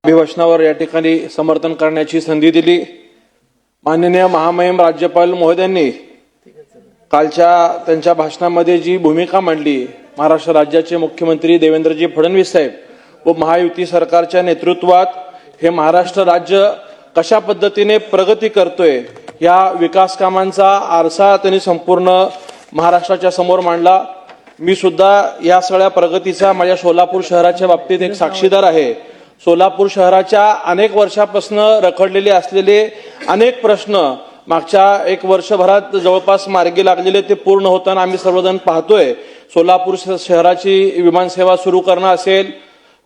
अभिभाषणावर या ठिकाणी समर्थन करण्याची संधी दिली। माननीय महामहिम राज्यपाल महोदयांनी कालच्या त्यांच्या भाषणामध्ये जी भूमिका मांडली, महाराष्ट्र राज्याचे मुख्यमंत्री देवेंद्रजी फडणवीस साहेब व महायुती सरकारच्या नेतृत्वात हे महाराष्ट्र राज्य कशा पद्धतीने प्रगती करतोय या विकास कामांचा आरसा त्यांनी संपूर्ण महाराष्ट्राच्या समोर मांडला। मी सुद्धा या सगळ्या प्रगतीचा माझ्या सोलापूर शहराच्या बाबतीत एक साक्षीदार आहे। सोलापूर शहराच्या अनेक वर्षापासून रखडलेले असलेले अनेक प्रश्न मागच्या एक वर्षभरात जवळपास मार्गी लागलेले ते पूर्ण होताना आम्ही सर्वजण पाहतोय। सोलापूर शहराची विमानसेवा सुरू करणं असेल,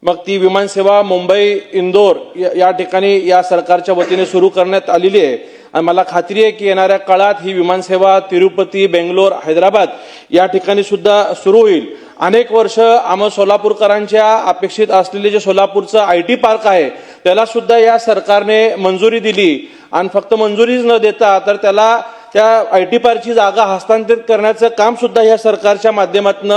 मग ती विमानसेवा मुंबई इंदोर या ठिकाणी या सरकारच्या वतीने सुरू करण्यात आलेली आहे आणि मला खात्री आहे की येणाऱ्या काळात ही विमानसेवा तिरुपती, बेंगलोर, हैदराबाद या ठिकाणी सुद्धा सुरू होईल। अनेक वर्ष आम्हा सोलापूरकरांच्या अपेक्षित असलेले जे सोलापूरचं आयटी पार्क आहे त्याला सुद्धा या सरकारने मंजुरी दिली आणि फक्त मंजुरीच न देता तर त्याला त्या आयटी पार्कची जागा हस्तांतरित करण्याचं काम सुद्धा या सरकारच्या माध्यमातून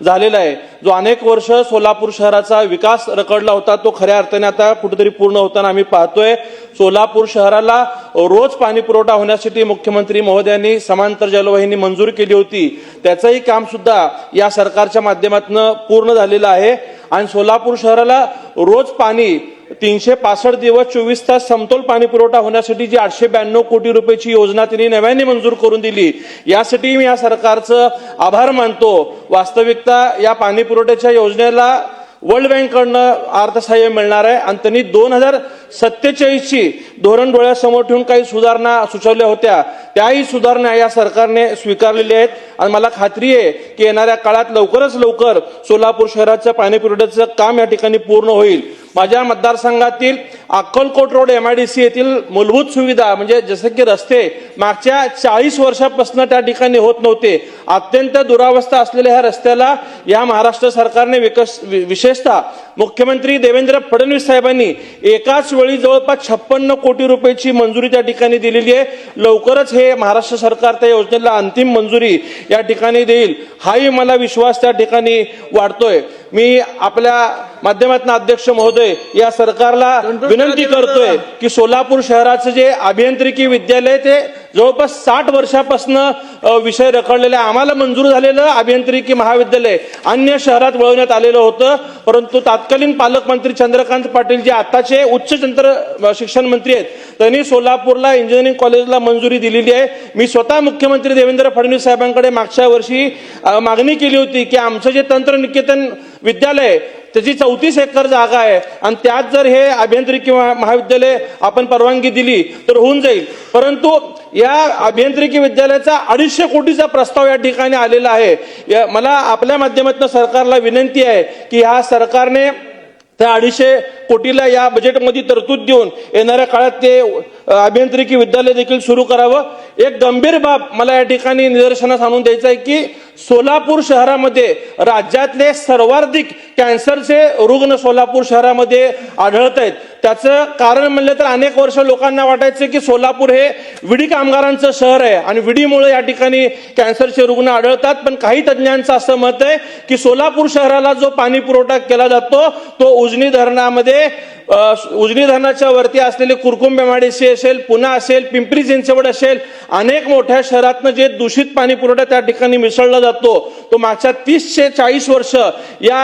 झालेलं आहे। जो अनेक वर्ष सोलापूर शहराचा विकास रखडला होता तो खऱ्या अर्थाने आता कुठेतरी पूर्ण होताना आम्ही पाहतोय। सोलापूर शहराला रोज पाणी पुरवठा होण्यासाठी मुख्यमंत्री महोदयांनी समांतर जलवाहिनी मंजूर केली होती, त्याचंही काम सुद्धा या सरकारच्या माध्यमातून पूर्ण झालेलं आहे आणि सोलापूर शहराला रोज पाणी 365 दिवस 24 तास समतोल पाणी पुरवठा होण्यासाठी जी 892 कोटी रुपयाची योजना त्यांनी नव्याने मंजूर करून दिली, यासाठी मी या सरकारचं आभार मानतो। वास्तविकता या पाणी पुरवठ्याच्या योजनेला वर्ल्ड बँककडनं अर्थसहाय्य मिळणार आहे आणि त्यांनी 2047ची धोरण डोळ्यासमोर ठेवून काही सुधारणा सुचवल्या होत्या, त्याही सुधारणा या सरकारने स्वीकारलेल्या आहेत आणि मला खात्री आहे की येणाऱ्या काळात लवकरच लवकर सोलापूर शहराचं पाणी पुरवठ्याचं काम या ठिकाणी पूर्ण होईल। माझ्या मतदारसंघातील अक्कलकोट रोड MIDC येथील मूलभूत सुविधा म्हणजे जसे की रस्ते मागच्या 40 वर्षापासून त्या ठिकाणी होत नव्हते, अत्यंत दुरावस्था असलेल्या ह्या रस्त्याला या महाराष्ट्र सरकारने विशेषतः मुख्यमंत्री देवेंद्र फडणवीस साहेबांनी एकाच वेळी जवळपास 56 कोटी रुपयाची मंजुरी त्या ठिकाणी दिलेली आहे। लवकरच हे महाराष्ट्र सरकार त्या योजनेला अंतिम मंजुरी या ठिकाणी देईल, हाही मला विश्वास त्या ठिकाणी वाढतोय। मी आपल्या माध्यमातून अध्यक्ष महोदय या सरकारला विनंती करतोय की सोलापूर शहराचं जे अभियांत्रिकी विद्यालय ते जवळपास 60 वर्षापासून विषय रखडलेले, आम्हाला मंजूर झालेलं अभियांत्रिकी महाविद्यालय अन्य शहरात वळवण्यात आलेलं होतं, परंतु तत्कालीन पालकमंत्री चंद्रकांत पाटील जे आताचे उच्च तंत्र शिक्षण मंत्री आहेत त्यांनी सोलापूरला इंजिनिअरिंग कॉलेजला मंजुरी दिलेली आहे। मी स्वतः मुख्यमंत्री देवेंद्र फडणवीस साहेबांकडे मागच्या वर्षी मागणी केली होती की आमचं जे तंत्रनिकेतन विद्यालय त्याची 34 एकर जागा आहे आणि त्यात जर हे अभियांत्रिकी महाविद्यालय आपण परवानगी दिली तर होऊन जाईल, परंतु या अभियांत्रिकी विद्यालयाचा 250 कोटीचा प्रस्ताव या ठिकाणी आलेला आहे। मला आपल्या माध्यमातून सरकारला विनंती आहे की ह्या सरकारने त्या 250 कोटीला या बजेटमध्ये तरतूद देऊन येणाऱ्या काळात ते अभियांत्रिकी विद्यालय देखील सुरू करावं। एक गंभीर बाब मला या ठिकाणी निदर्शनास आणून द्यायचं आहे की सोलापूर शहरामध्ये राज्यातले सर्वाधिक कॅन्सरचे रुग्ण सोलापूर शहरामध्ये आढळत आहेत। त्याचं कारण म्हणलं तर अनेक वर्ष लोकांना वाटायचं की सोलापूर हे विडी कामगारांचं शहर आहे आणि विडीमुळे या ठिकाणी कॅन्सरचे रुग्ण आढळतात, पण काही तज्ञांचं असं मत आहे की सोलापूर शहराला जो पाणी पुरवठा केला जातो तो उजनी धरणामध्ये उजनी धरणाच्या वरती असलेले कुरकुंब MIDC असेल, पुणा असेल, पिंपरी चिंचवड असेल, अनेक मोठ्या शहरातनं जे दूषित पाणी पुरवठा त्या ठिकाणी मिसळला जातो तो मागच्या 30 ते 40 वर्ष या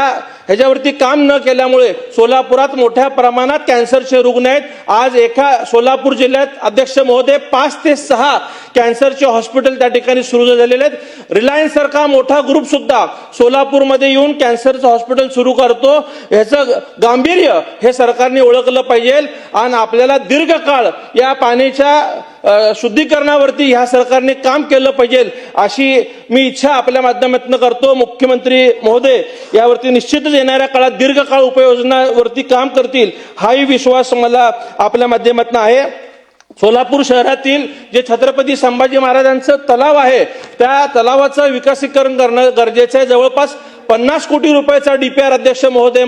ह्याच्यावरती काम न केल्यामुळे सोलापुरात मोठ्या प्रमाणात कॅन्सरचे रुग्ण आहेत। आज एका सोलापूर जिल्ह्यात अध्यक्ष महोदय 5 ते 6 कॅन्सरचे हॉस्पिटल त्या ठिकाणी सुरू झालेले आहेत। रिलायन्स सारखा मोठा ग्रुप सुद्धा सोलापूरमध्ये येऊन कॅन्सरचं हॉस्पिटल सुरू करतो, ह्याचं गांभीर्य हे सरकारने ओळखलं पाहिजे आणि आपल्याला दीर्घकाळ या पाण्याच्या शुद्धीकरणावरती ह्या सरकारने काम केलं पाहिजे अशी मी इच्छा आपल्या माध्यमातून करतो। मुख्यमंत्री महोदय यावरती निश्चितच येणाऱ्या काळात दीर्घकाळ उपाययोजनावरती काम करतील, हाही विश्वास मला आपल्या माध्यमातून आहे। सोलापूर शहरातील जे छत्रपती संभाजी महाराजांचं तलाव आहे त्या तलावाचं विकसीकरण करणं गरजेचं आहे। जवळपास 50 कोटी रुपयाचा DPR अध्यक्ष महोदय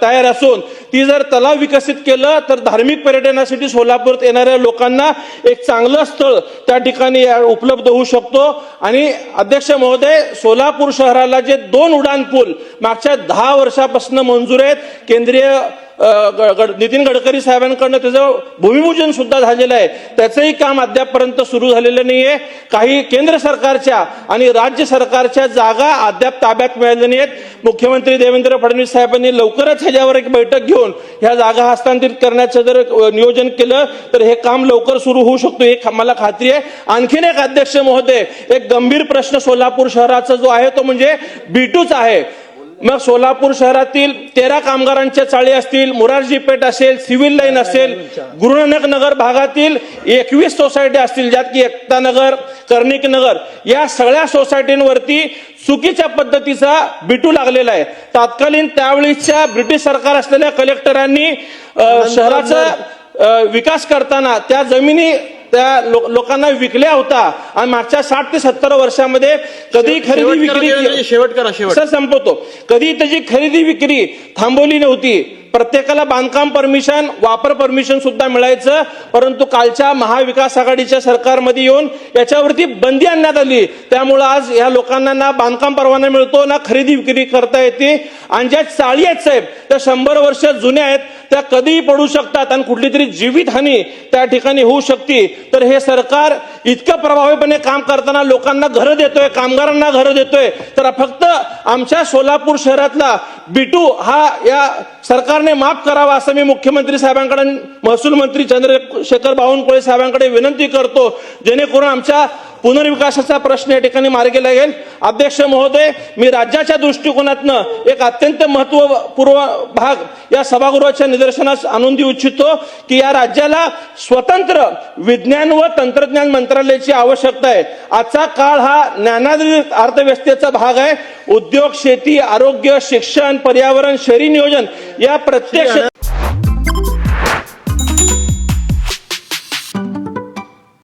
तयार असून ती जर तलाव विकसित केलं तर धार्मिक पर्यटनासाठी सोलापूरात येणाऱ्या लोकांना एक चांगलं स्थळ त्या ठिकाणी उपलब्ध होऊ शकतो। आणि अध्यक्ष महोदय सोलापूर शहराला जे 2 उड्डाण पूल मागच्या 10 वर्षापासून मंजूर आहेत, केंद्रीय नितीन गडकरी साहेबांकडनं त्याचं भूमिपूजन सुद्धा झालेलं आहे. त्याचंही काम अद्यापपर्यंत सुरू झालेलं नाहीये. काही केंद्र सरकारच्या आणि राज्य सरकारच्या जागा अद्याप ताब्यात मिळाल्या नाहीत. मुख्यमंत्री देवेंद्र फडणवीस साहेबांनी लवकरच ह्याच्यावर एक बैठक घेऊन ह्या जागा हस्तांतरित करण्याचं जर नियोजन केलं तर हे काम लवकर सुरू होऊ शकतो, हे मला खात्री आहे. आणखीन एक अध्यक्ष महोदय, एक गंभीर प्रश्न सोलापूर शहराचा जो आहे तो म्हणजे B2चा आहे. मग सोलापूर शहरातील 13 कामगारांच्या चाळी असतील, मोरारजी पेठ असेल, सिव्हिल लाईन असेल, गुरुनानक नगर भागातील 21 सोसायटी असतील, ज्यात की एकता नगर, कर्णिक नगर, या सगळ्या सोसायटींवरती चुकीच्या पद्धतीचा B2 लागलेला आहे. तात्कालीन त्यावेळीच्या ब्रिटिश सरकार असलेल्या कलेक्टरांनी शहराचा विकास करताना त्या जमिनी त्या लोकांना विकल्या होता आणि मागच्या 60 ते 70 वर्षामध्ये कधी खरेदी विक्री शेवट संपवतो, कधी त्याची खरेदी विक्री थांबवली नव्हती. प्रत्येकाला बांधकाम परमिशन, वापर परमिशन सुद्धा मिळायचं, परंतु कालच्या महाविकास आघाडीच्या सरकारमध्ये येऊन याच्यावरती बंदी आणण्यात आली. त्यामुळे आज या लोकांना ना बांधकाम परवाना मिळतो ना खरेदी विक्री करता येते. आणि ज्या चाळी आहेत साहेब त्या 100 वर्ष जुन्या आहेत, त्या कधीही पडू शकतात आणि कुठली तरी जीवितहानी त्या ठिकाणी होऊ शकते. तर हे सरकार इतकं प्रभावीपणे काम करताना लोकांना घरं देतोय, कामगारांना घरं देतोय, तर फक्त आमच्या सोलापूर शहरातला B2 हा या सरकारने माफ करावा असं मी मुख्यमंत्री साहेबांकडे, महसूल मंत्री चंद्रशेखर बावनकुळे साहेबांकडे विनंती करतो, जेणेकरून आमच्या पुनर्विकासाचा प्रश्न या ठिकाणी मार्गी लागेल. अध्यक्ष महोदय, मी राज्याच्या दृष्टिकोनातनं एक अत्यंत महत्वपूर्ण भाग या सभागृहाच्या निदर्शनास आणून देऊ इच्छितो की या राज्याला स्वतंत्र विज्ञान व तंत्रज्ञान मंत्रालयाची आवश्यकता आहे. आजचा काळ हा ज्ञानाधारित अर्थव्यवस्थेचा भाग आहे. उद्योग, शेती, आरोग्य, शिक्षण, पर्यावरण, शहरी नियोजन या प्रत्येक